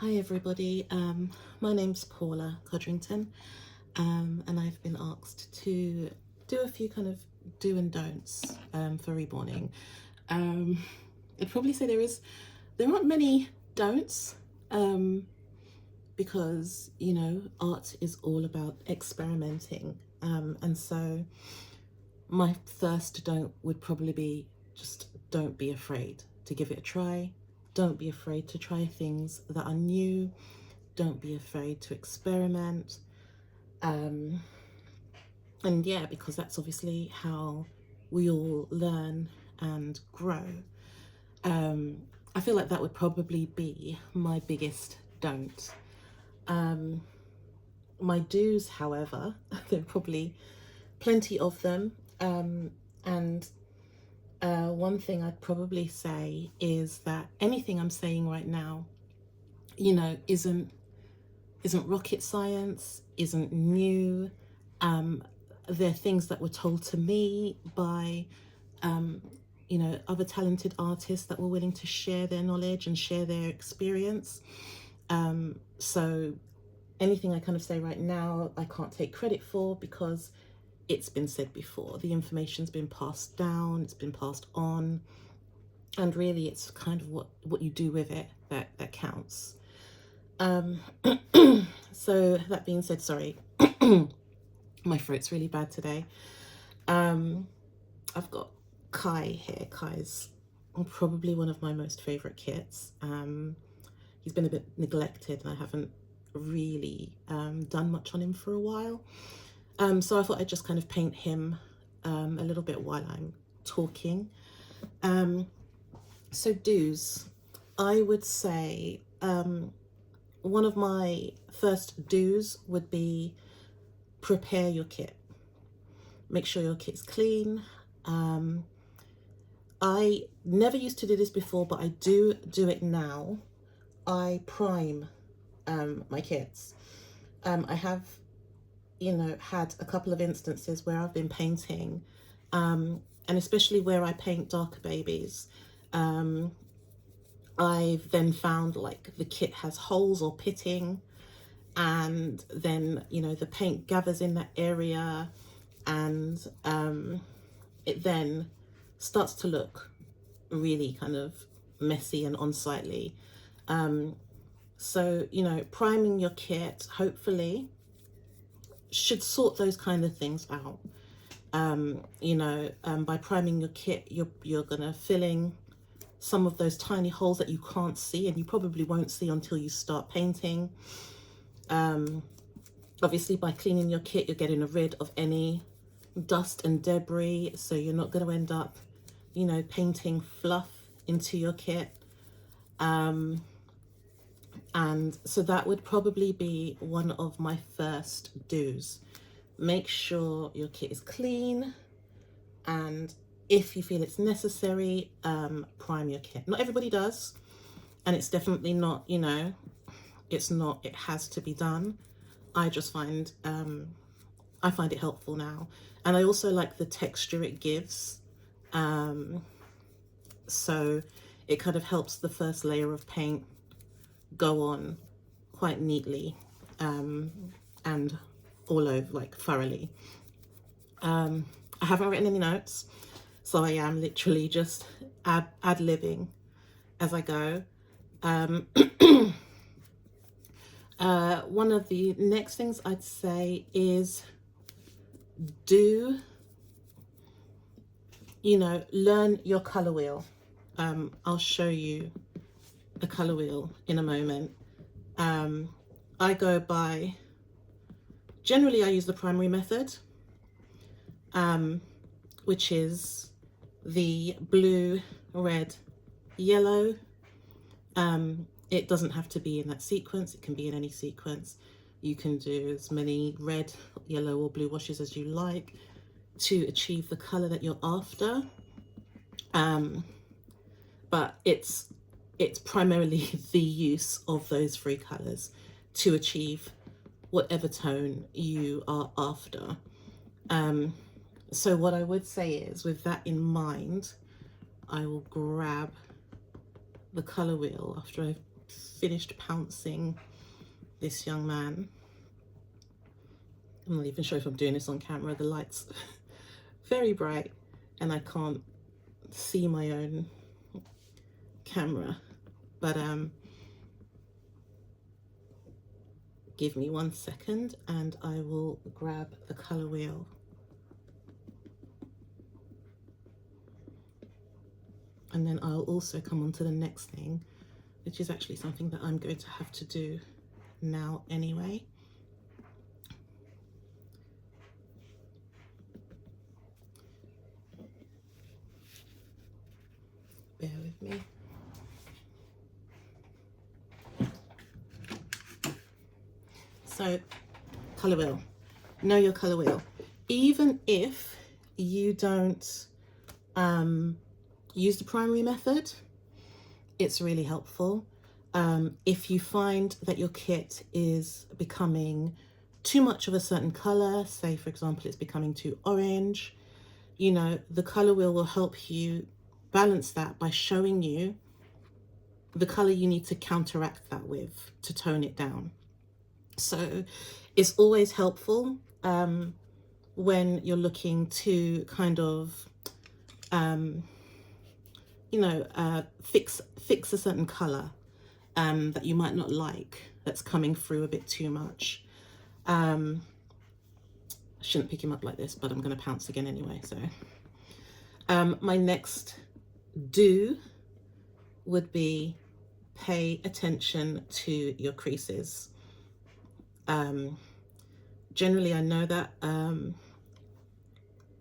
Hi everybody, my name's Paula Codrington, and I've been asked to do a few kind of do and don'ts for reborning. I'd probably say there aren't many don'ts, because art is all about experimenting, and so my first don't would probably be just don't be afraid to give it a try. Don't be afraid to try things that are new. Don't be afraid to experiment. And yeah, because that's obviously how we all learn and grow. I feel like that would probably be my biggest don't. My do's, however, there are probably plenty of them. And one thing I'd probably say is that anything I'm saying right now, isn't rocket science, isn't new. They're things that were told to me by, other talented artists that were willing to share their knowledge and share their experience. So anything I kind of say right now, I can't take credit for because it's been said before. The information's been passed down, it's been passed on, and really it's kind of what you do with it that counts. So that being said, sorry, my throat's really bad today. I've got Kai here. Kai's probably one of my most favorite kits. He's been a bit neglected and I haven't really done much on him for a while. So I thought I'd just kind of paint him a little bit while I'm talking. So do's, I would say one of my first do's would be prepare your kit. Make sure your kit's clean. I never used to do this before, but I do it now. I prime my kits. I have, had a couple of instances where I've been painting, and especially where I paint darker babies. I've then found like the kit has holes or pitting, and then the paint gathers in that area, and it then starts to look really kind of messy and unsightly. So priming your kit hopefully should sort those kind of things out. By priming your kit, you're gonna fill in some of those tiny holes that you can't see and you probably won't see until you start painting. Obviously by cleaning your kit, you're getting rid of any dust and debris, so you're not going to end up, painting fluff into your kit. And so that would probably be one of my first do's. Make sure your kit is clean, and if you feel it's necessary, prime your kit. Not everybody does, and it's definitely not, it has to be done. I just find I find it helpful now, and I also like the texture it gives. So it kind of helps the first layer of paint go on quite neatly, and all over, like thoroughly. I haven't written any notes, so I am literally just ad-libbing as I go. One of the next things I'd say is learn your color wheel. I'll show you the color wheel in a moment. Generally I use the primary method, which is the blue, red, yellow. It doesn't have to be in that sequence, it can be in any sequence. You can do as many red, yellow or blue washes as you like to achieve the color that you're after. But it's primarily the use of those three colors to achieve whatever tone you are after. So what I would say is, with that in mind, I will grab the color wheel after I've finished pouncing this young man. I'm not even sure if I'm doing this on camera. The light's very bright and I can't see my own camera, but give me 1 second and I will grab the color wheel. And then I'll also come on to the next thing, which is actually something that I'm going to have to do now anyway. Bear with me. So, color wheel. Know your color wheel. Even if you don't use the primary method, it's really helpful. If you find that your kit is becoming too much of a certain color, say for example it's becoming too orange, you know, the color wheel will help you balance that by showing you the color you need to counteract that with to tone it down. So it's always helpful when you're looking to kind of you know, fix a certain color that you might not like, that's coming through a bit too much. I shouldn't pick him up like this, but I'm going to pounce again anyway. So my next do would be pay attention to your creases. Generally, I know that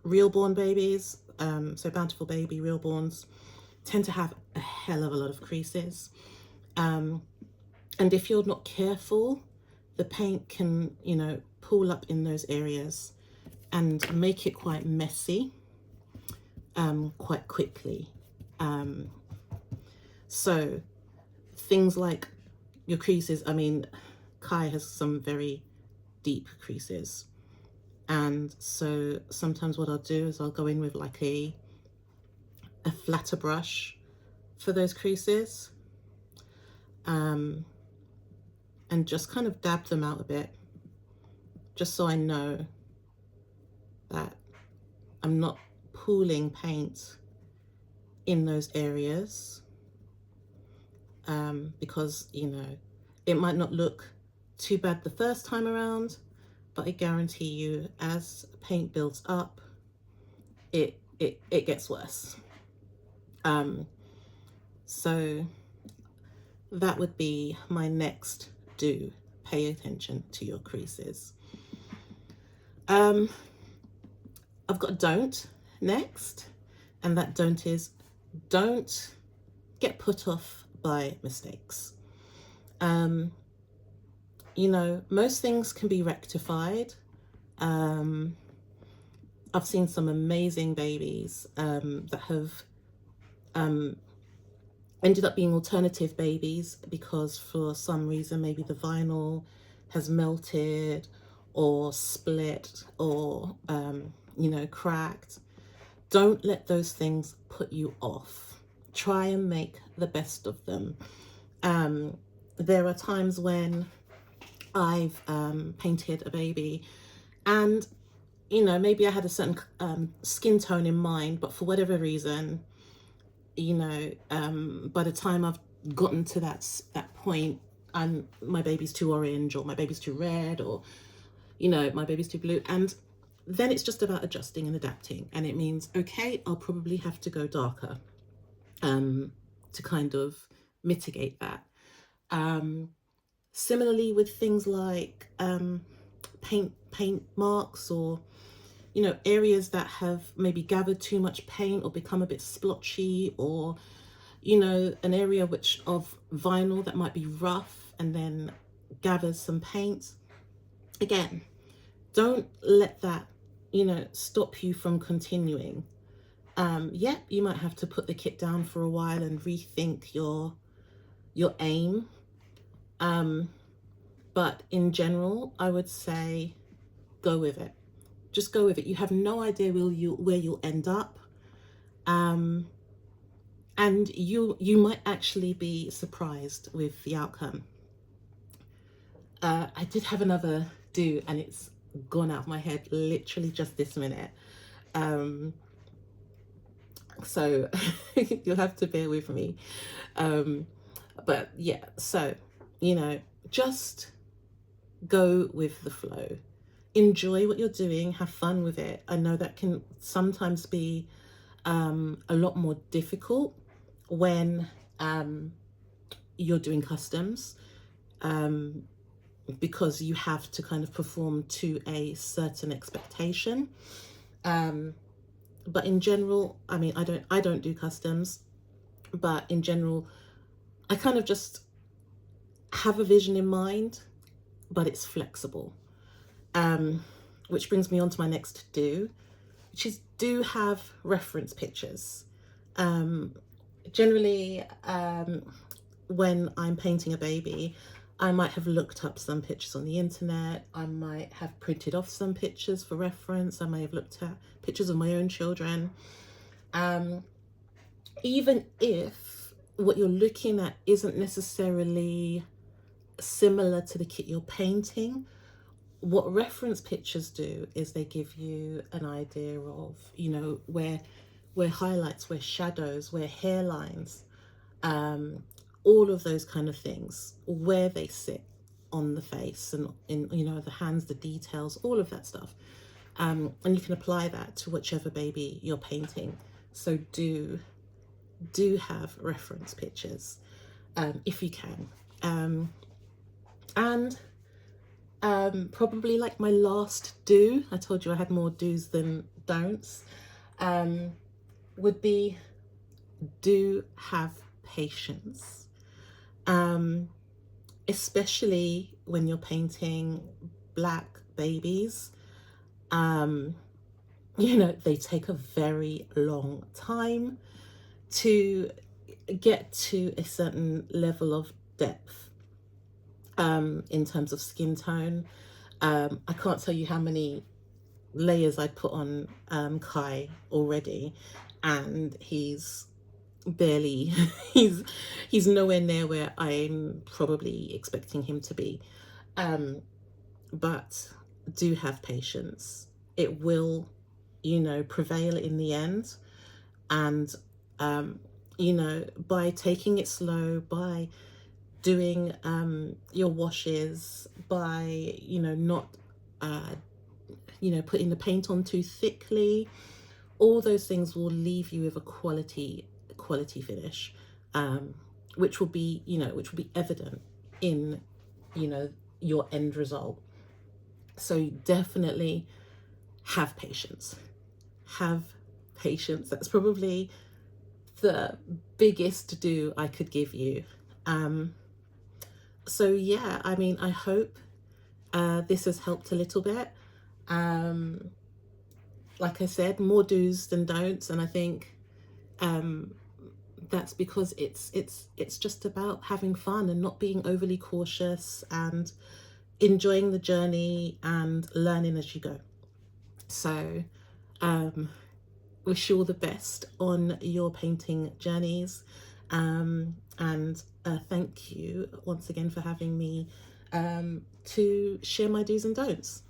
real-born babies, so Bountiful Baby real-borns, tend to have a hell of a lot of creases. And if you're not careful, the paint can, you know, pool up in those areas and make it quite messy quite quickly. So things like your creases, I mean, Kai has some very deep creases. And so sometimes what I'll do is I'll go in with like a flatter brush for those creases. And just kind of dab them out a bit, just so I know that I'm not pooling paint in those areas, because, you know, it might not look too bad the first time around, but I guarantee you as paint builds up, it gets worse. So that would be my next do. Pay attention to your creases. I've got a don't next, and that don't is don't get put off by mistakes. You know, most things can be rectified. I've seen some amazing babies that have ended up being alternative babies because for some reason maybe the vinyl has melted or split or you know, cracked. Don't let those things put you off. Try and make the best of them. There are times when I've painted a baby and, you know, maybe I had a certain skin tone in mind, but for whatever reason, you know, by the time I've gotten to that point, my baby's too orange, or my baby's too red, or, you know, my baby's too blue. And then it's just about adjusting and adapting. And it means, okay, I'll probably have to go darker to kind of mitigate that. Similarly with things like paint marks, or, you know, areas that have maybe gathered too much paint or become a bit splotchy, or, you know, an area which of vinyl that might be rough and then gathers some paint. Again, don't let that, you know, stop you from continuing. Yep, you might have to put the kit down for a while and rethink your aim. But in general, I would say go with it. Just go with it. You have no idea where you'll end up. and you might actually be surprised with the outcome. I did have another do, and it's gone out of my head literally just this minute. So you'll have to bear with me. But yeah, so, just go with the flow. Enjoy what you're doing, have fun with it. I know that can sometimes be a lot more difficult when you're doing customs, because you have to kind of perform to a certain expectation. But in general, I mean, I don't do customs, but in general, I kind of just have a vision in mind, but it's flexible. Which brings me on to my next do, which is do have reference pictures. Generally, when I'm painting a baby, I might have looked up some pictures on the internet. I might have printed off some pictures for reference. I may have looked at pictures of my own children. Even if what you're looking at isn't necessarily similar to the kit you're painting, what reference pictures do is they give you an idea of, where highlights, where shadows, where hairlines, all of those kind of things, where they sit on the face and in, the hands, the details, all of that stuff. And you can apply that to whichever baby you're painting. So do have reference pictures, if you can. And probably like my last do, I told you I had more do's than don'ts, would be do have patience. Especially when you're painting black babies. They take a very long time to get to a certain level of depth, in terms of skin tone. I can't tell you how many layers I put on Kai already, and he's barely he's nowhere near where I'm probably expecting him to be. But do have patience. It will, prevail in the end. And by taking it slow, by doing your washes, by not putting the paint on too thickly, all those things will leave you with a quality finish, which will be evident in your end result. So definitely have patience. That's probably the biggest do I could give you. So yeah, I mean, I hope this has helped a little bit. Like I said, more do's than don'ts, and I think that's because it's just about having fun and not being overly cautious and enjoying the journey and learning as you go. So wish you all the best on your painting journeys, and thank you once again for having me to share my do's and don'ts.